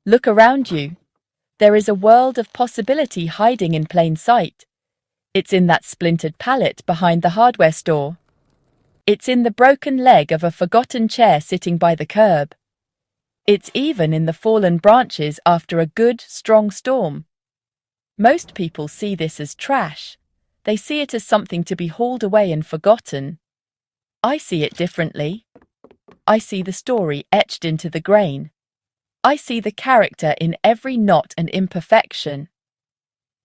Look around you. There is a world of possibility hiding in plain sight. It's in that splintered pallet behind the hardware store. It's in the broken leg of a forgotten chair sitting by the curb. It's even in the fallen branches after a good, strong storm. Most people see this as trash. They see it as something to be hauled away and forgotten. I see it differently. I see the story etched into the grain. I see the character in every knot and imperfection.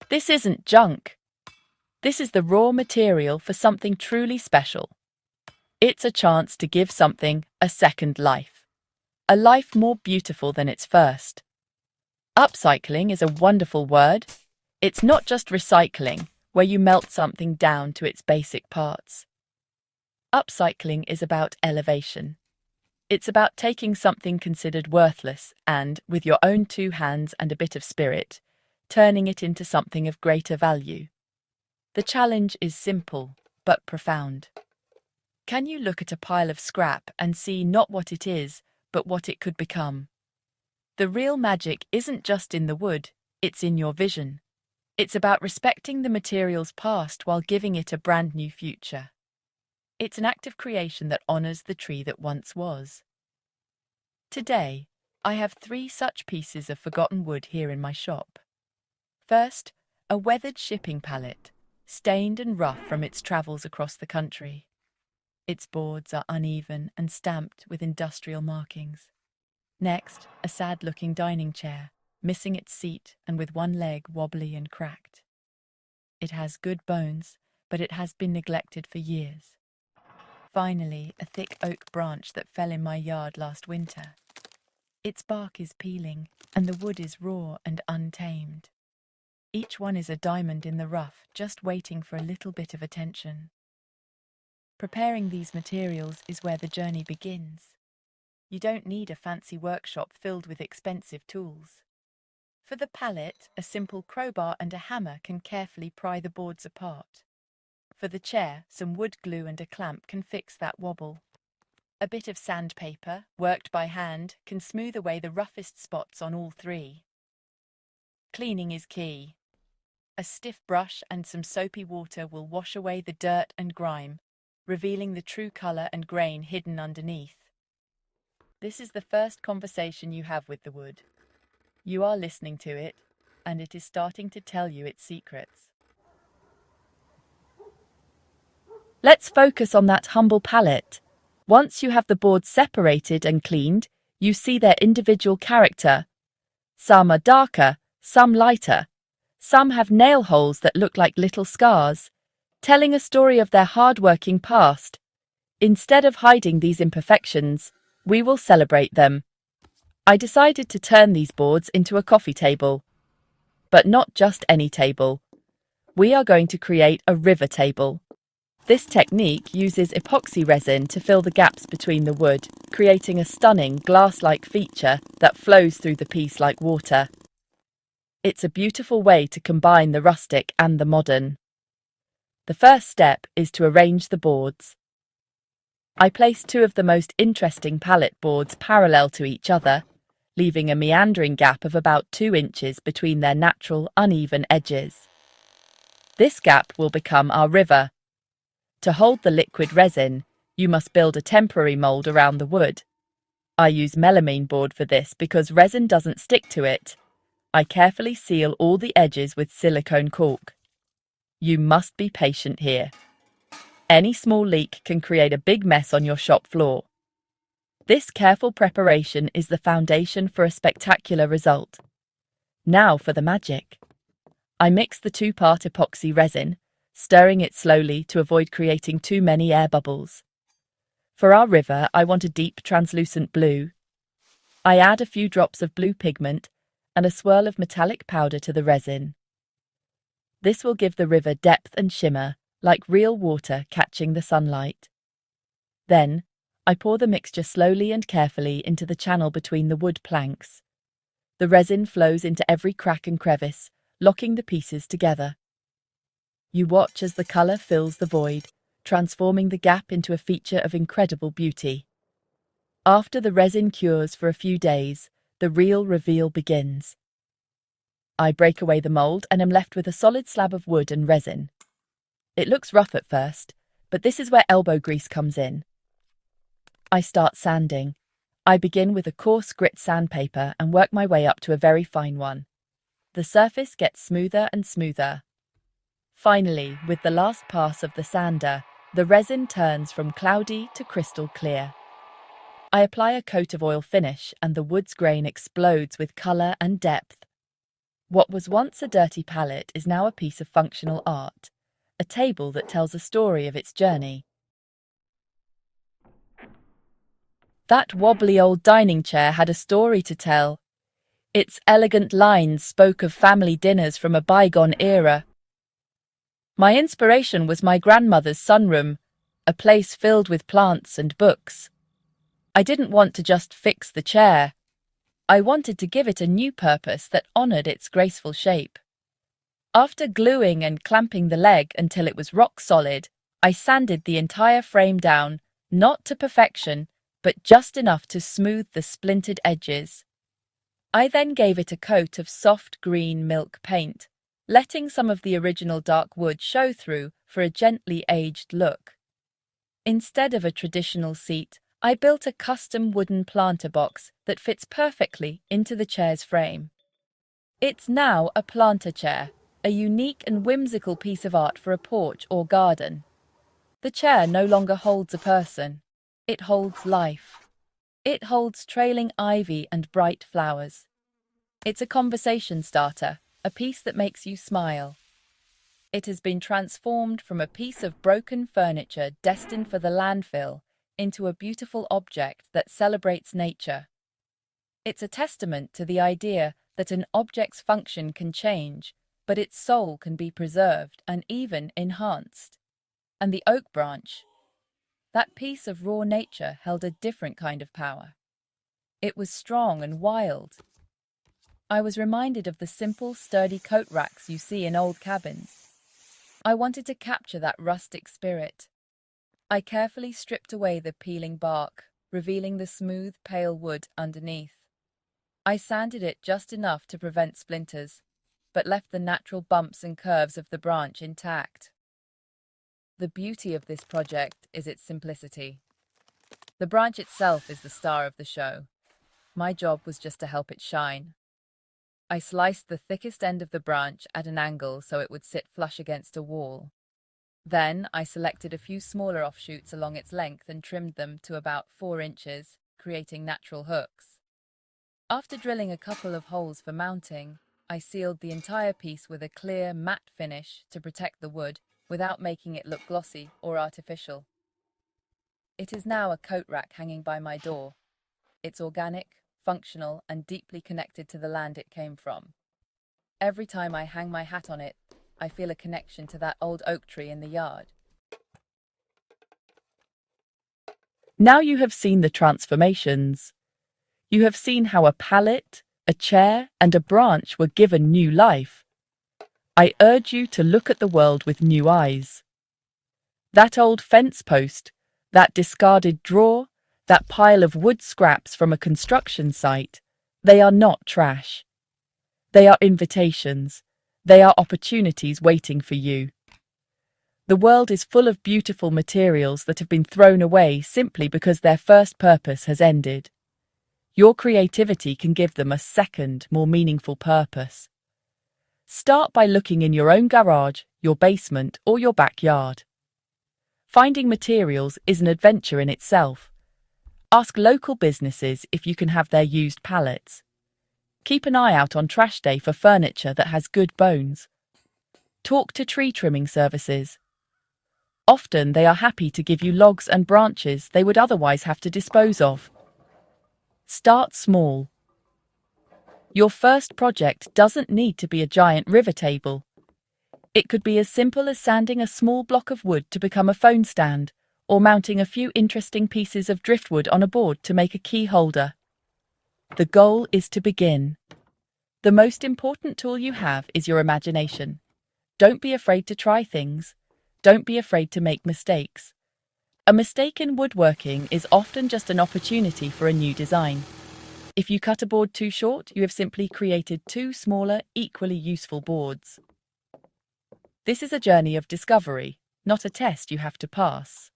This isn't junk. This is the raw material for something truly special. It's a chance to give something a second life. A life more beautiful than its first. Upcycling is a wonderful word. It's not just recycling, where you melt something down to its basic parts. Upcycling is about elevation. It's about taking something considered worthless and, with your own two hands and a bit of spirit, turning it into something of greater value. The challenge is simple, but profound. Can you look at a pile of scrap and see not what it is, but what it could become? The real magic isn't just in the wood, it's in your vision. It's about respecting the material's past while giving it a brand new future. It's an act of creation that honors the tree that once was. Today, I have 3 such pieces of forgotten wood here in my shop. First, a weathered shipping pallet, stained and rough from its travels across the country. Its boards are uneven and stamped with industrial markings. Next, a sad-looking dining chair, missing its seat and with one leg wobbly and cracked. It has good bones, but it has been neglected for years. Finally, a thick oak branch that fell in my yard last winter. Its bark is peeling, and the wood is raw and untamed. Each one is a diamond in the rough, just waiting for a little bit of attention. Preparing these materials is where the journey begins. You don't need a fancy workshop filled with expensive tools. For the pallet, a simple crowbar and a hammer can carefully pry the boards apart. For the chair, some wood glue and a clamp can fix that wobble. A bit of sandpaper, worked by hand, can smooth away the roughest spots on all 3. Cleaning is key. A stiff brush and some soapy water will wash away the dirt and grime, revealing the true color and grain hidden underneath. This is the first conversation you have with the wood. You are listening to it, and it is starting to tell you its secrets. Let's focus on that humble pallet. Once you have the boards separated and cleaned, you see their individual character. Some are darker, some lighter. Some have nail holes that look like little scars, telling a story of their hard-working past. Instead of hiding these imperfections, we will celebrate them. I decided to turn these boards into a coffee table. But not just any table. We are going to create a river table. This technique uses epoxy resin to fill the gaps between the wood, creating a stunning glass-like feature that flows through the piece like water. It's a beautiful way to combine the rustic and the modern. The first step is to arrange the boards. I placed 2 of the most interesting pallet boards parallel to each other, leaving a meandering gap of about 2 inches between their natural, uneven edges. This gap will become our river. To hold the liquid resin, you must build a temporary mold around the wood. I use melamine board for this because resin doesn't stick to it. I carefully seal all the edges with silicone caulk. You must be patient here. Any small leak can create a big mess on your shop floor. This careful preparation is the foundation for a spectacular result. Now for the magic. I mix the 2-part epoxy resin, stirring it slowly to avoid creating too many air bubbles. For our river, I want a deep translucent blue. I add a few drops of blue pigment and a swirl of metallic powder to the resin. This will give the river depth and shimmer, like real water catching the sunlight. Then, I pour the mixture slowly and carefully into the channel between the wood planks. The resin flows into every crack and crevice, locking the pieces together. You watch as the colour fills the void, transforming the gap into a feature of incredible beauty. After the resin cures for a few days, the real reveal begins. I break away the mold and am left with a solid slab of wood and resin. It looks rough at first, but this is where elbow grease comes in. I start sanding. I begin with a coarse grit sandpaper and work my way up to a very fine one. The surface gets smoother and smoother. Finally, with the last pass of the sander, the resin turns from cloudy to crystal clear. I apply a coat of oil finish and the wood's grain explodes with colour and depth. What was once a dirty pallet is now a piece of functional art, a table that tells a story of its journey. That wobbly old dining chair had a story to tell. Its elegant lines spoke of family dinners from a bygone era. My inspiration was my grandmother's sunroom, a place filled with plants and books. I didn't want to just fix the chair. I wanted to give it a new purpose that honoured its graceful shape. After gluing and clamping the leg until it was rock solid, I sanded the entire frame down, not to perfection, but just enough to smooth the splintered edges. I then gave it a coat of soft green milk paint, letting some of the original dark wood show through for a gently aged look. Instead of a traditional seat, I built a custom wooden planter box that fits perfectly into the chair's frame. It's now a planter chair, a unique and whimsical piece of art for a porch or garden. The chair no longer holds a person. It holds life. It holds trailing ivy and bright flowers. It's a conversation starter, a piece that makes you smile. It has been transformed from a piece of broken furniture destined for the landfill into a beautiful object that celebrates nature. It's a testament to the idea that an object's function can change, but its soul can be preserved and even enhanced. And the oak branch, that piece of raw nature, held a different kind of power. It was strong and wild. I was reminded of the simple, sturdy coat racks you see in old cabins. I wanted to capture that rustic spirit. I carefully stripped away the peeling bark, revealing the smooth, pale wood underneath. I sanded it just enough to prevent splinters, but left the natural bumps and curves of the branch intact. The beauty of this project is its simplicity. The branch itself is the star of the show. My job was just to help it shine. I sliced the thickest end of the branch at an angle so it would sit flush against a wall. Then I selected a few smaller offshoots along its length and trimmed them to about 4 inches, creating natural hooks. After drilling a couple of holes for mounting, I sealed the entire piece with a clear, matte finish to protect the wood without making it look glossy or artificial. It is now a coat rack hanging by my door. It's organic, functional, and deeply connected to the land it came from. Every time I hang my hat on it, I feel a connection to that old oak tree in the yard. Now you have seen the transformations. You have seen how a pallet, a chair, and a branch were given new life. I urge you to look at the world with new eyes. That old fence post, that discarded drawer, that pile of wood scraps from a construction site, they are not trash. They are invitations. They are opportunities waiting for you. The world is full of beautiful materials that have been thrown away simply because their first purpose has ended. Your creativity can give them a second, more meaningful purpose. Start by looking in your own garage, your basement, or your backyard. Finding materials is an adventure in itself. Ask local businesses if you can have their used pallets. Keep an eye out on trash day for furniture that has good bones. Talk to tree trimming services. Often they are happy to give you logs and branches they would otherwise have to dispose of. Start small. Your first project doesn't need to be a giant river table. It could be as simple as sanding a small block of wood to become a phone stand, or mounting a few interesting pieces of driftwood on a board to make a key holder. The goal is to begin. The most important tool you have is your imagination. Don't be afraid to try things. Don't be afraid to make mistakes. A mistake in woodworking is often just an opportunity for a new design. If you cut a board too short, you have simply created two smaller, equally useful boards. This is a journey of discovery, not a test you have to pass.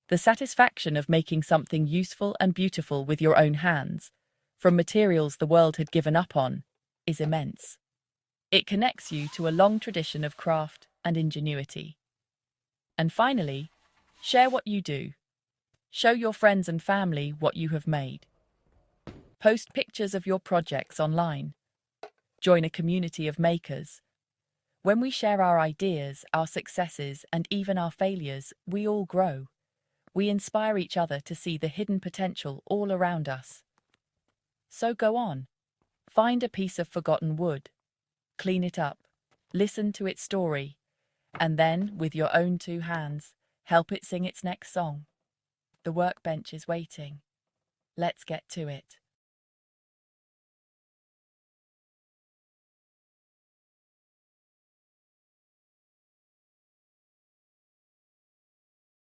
The satisfaction of making something useful and beautiful with your own hands, from materials the world had given up on, is immense. It connects you to a long tradition of craft and ingenuity. And finally, share what you do. Show your friends and family what you have made. Post pictures of your projects online. Join a community of makers. When we share our ideas, our successes, and even our failures, we all grow. We inspire each other to see the hidden potential all around us. So go on. Find a piece of forgotten wood. Clean it up. Listen to its story. And then, with your own two hands, help it sing its next song. The workbench is waiting. Let's get to it.